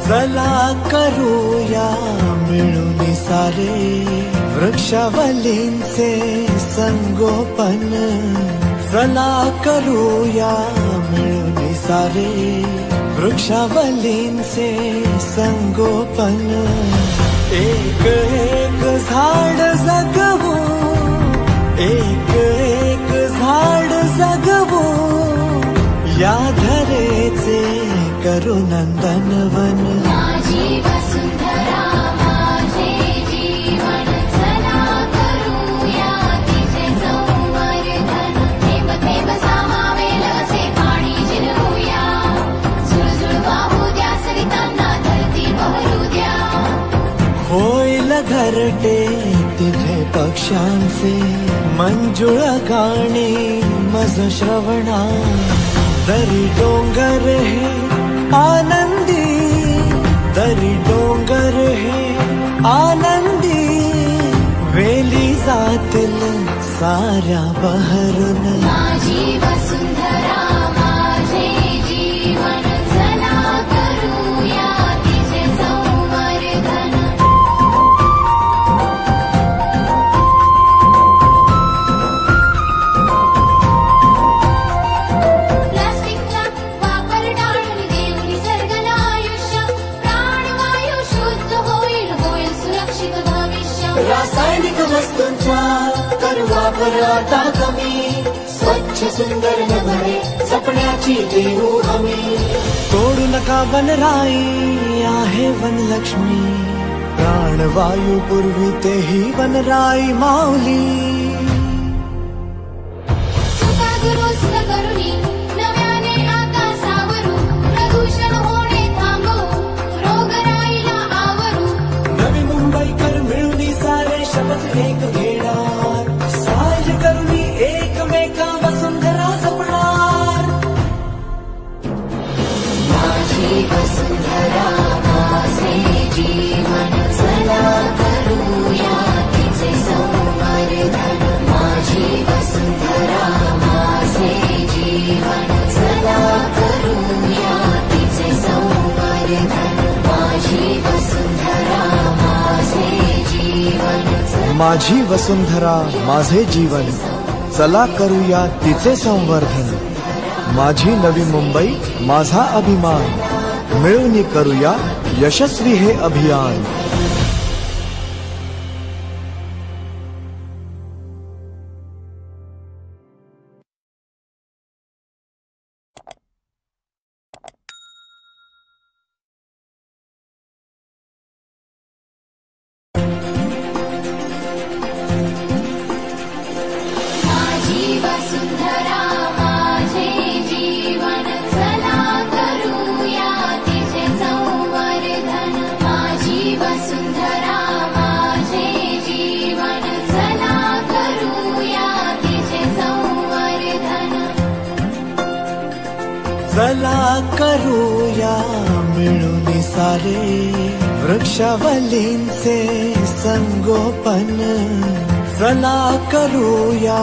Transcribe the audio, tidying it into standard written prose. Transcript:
चला करूया मिळून सारे वृक्षावलींचे संगोपन. चला करूया मिळून सारे वृक्षावलींचे संगोपन. एक एक झाड जगवू, एक एक झाड जगवू, या धरेचे करू नंदनवन. माझी वसुंधरा माझे जीवन, चला करूया तिचे संवर्धन. थेंब थेंब सामावेल असे पाणी जिरवूया, झुळझुळ वाहू द्या सरितांना धरती बहरू द्या. होईल घरटे तिथे पक्ष्यांचे मंजुळ गाणे मज श्रवणा. दरी डोंगर हे आनंदी, दरी डोंगर हे आनंदी, वेली जातील साऱ्या बहरून. माझी वसुंधरा माझे जीवन, चला करूया तिचे संवर्धन. प्लास्टिकचा वापर टाळून देऊ निसर्गाला आयुष्य, प्राणवायू शुद्ध होईल, होईल सुरक्षित भविष्य. रासायनिक वस्तूंचा करू वापर आता कमी, स्वच्छ सुंदर नभरे जपण्याची देऊ हमी. तोडू नका वनराई आहे वनलक्ष्मी, प्राणवायू पूर्वी तेही वनराई माऊली. चुका दुरुस्त करूनी नव्याने आता सावरू, प्रदूषण होणे थांबवू, रोगराईला आवरू. नवी मुंबईकर मिळून सारे शपथ एक घेणार, साज करूनी एकमेका वसुंधरा जपणार. माझी वसुंधरा माझे जीवन, चला करूया तिचे संवर्धन. माझी वसुंधरा माझे जीवन, चला करूया तिचे संवर्धन. माझी वसुंधरा माझे जीवन, माझी वसुंधरा माझे जीवन, चला करूया तिचे संवर्धन. माझी नवी मुंबई माझा अभिमान, मिळून करूया यशस्वी हे अभियान. माझी वसुंधरा माझे जीवन, चला करूया तिचे संवर्धन. माझी वसुंधरा माझे जीवन, चला करूया तिचे संवर्धन. चला करूया मिळून सारे वृक्षावलींचे संगोपन. चला करूया